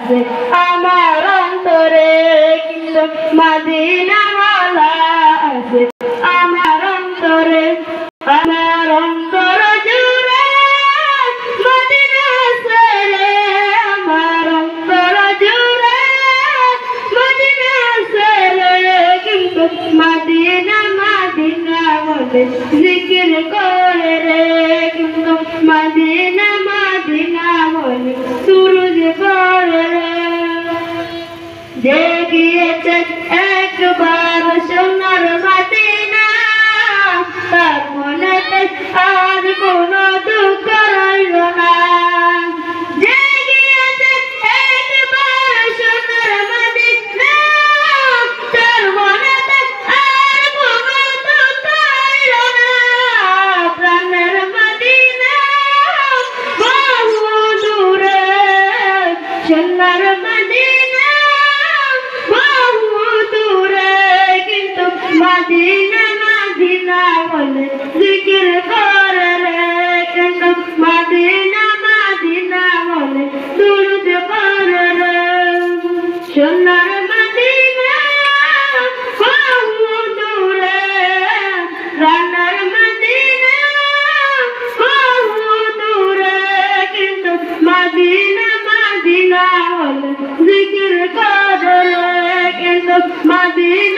আছে আমার অন্তরে, কিন্তু মদিনা ওয়ালা আছে আমার অন্তরে। আমার অন্তর জুড়ে মদিনা ছেড়ে, আমার অন্তর জুড়ে মদিনা ছেড়ে, কিন্তু মদিনা মদিনা বলে জিকির করে রে, কিন্তু মদিনা মদিনা বলে সুরজ করে রে। যে গিয়েছে একবার সোনার মদিনা, তার মনেতে আর কোনো দুঃখ রইল না। যে গিয়েছে একবার সোনার মদিনা, তার মনেতে আর কোনো দুঃখ রইল না। প্রাণের মদিনা বহু দূরে, সোনার মদিনা বহু দূরে, কিন্তু মদিনা মদিনা বলে জিকির করে রে, কিন্তু মদিনা মদিনা বলে দুরূদ পড়ে রে। সোনার মদিনা বহু দূরে, রানার মদিনা বহু দূরে, কিন্তু মদিনা মদিনা বলে জিকির করে রে, কিন্তু মদিনা